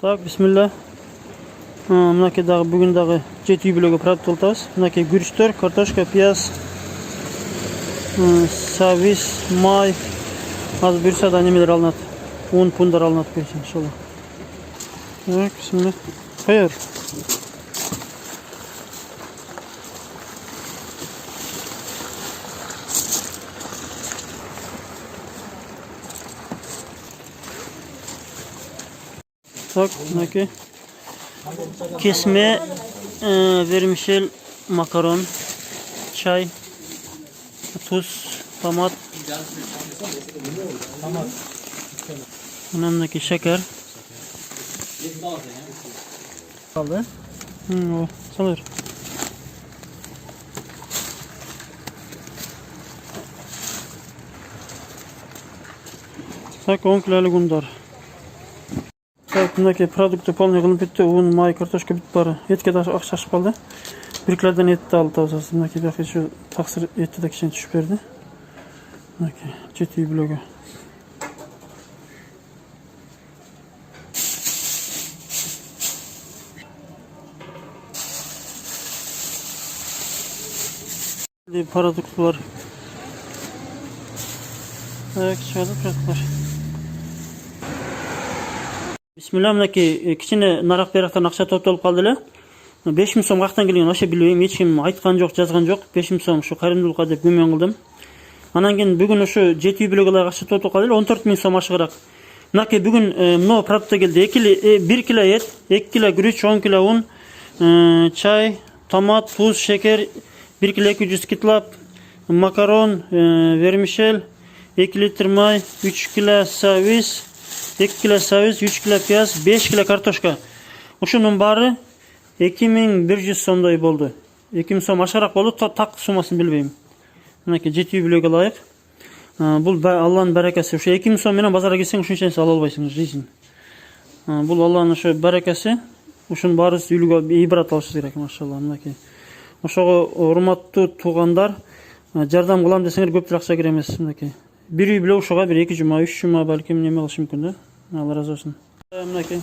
Так, бисмилля. Мынакей дагы бүгүн дагы 7 үй бүлөгө продукт алабыз. Мынакей күрүчтөр, картошка, пияз, сабиз, май. Азыр буюрса да немелер алынат. Un пундар алынат буюрса иншалла. Так, бисмилля. Кое бер. Так, мынакей. Kesme, vermişel, makaron, çay, tuz, tomat, önemli şeker. Kaldı. O salır. Tak 10 kiloluk unlar. Mındaki produktu polniy qilib bitdi. Un, may, kartoshka bitib bari. Etga da oqshashib qoldi. Biriklardan etni olib tavsiyasi. Mındaki bir shu taqsir etdi de kichkina tushib berdi. Mındaki 7 blogi. Produktlar. Evet, şöyle produktlar. Bismillah, mınaki kichine naraq beraqdan akça to'ptolib qoldi ele. 5000 so'm qaqdan kelgan o'sha bilmayman, hech kim aytgan yo'q, yozgan yo'q. 5000 so'm shu qarindilikqa deb gumon qildim. Anan keyin bugun o'sha 7 blogalar akça to'ptolib qoldi ele, 14000 so'm oshiqroq. Mınaki bugun no produktga keldi. 1 kilo et, 2 kilo guruch, 10 kilo un, çay, tomat, tuz, şeker, 1 kilo 200 kitlap, makaron, vermishel, 2 litr may, 3 kilo saviz, 2 kilo saviz, 3 kilo piyaz, 5 kilo kartoshka. Uşunun bari 2100 so'mday bo'ldi. 2000 so'm aşarak bo'ldi, tak sumasını bilmeyim. Mınaki 7 bloga layık. Bu Allah'ın berekesi. Şu 2000 so'm bilan bozorga kelsang shunchasi ala olmaysiz deysin. Bu Allah'ın şu berekesi. Uşun bari uyluga ibrat alışınız kerak maşallah. Mınaki. Oşogo hurmatlı tuğanlar, jardam kılam desеңер көп акча керек эмес. Мынакей. Bir uy bile uşoga bir 2 juma, 3 juma balkim neme kılış mümkün de. Allah razı olsun. Mınakey.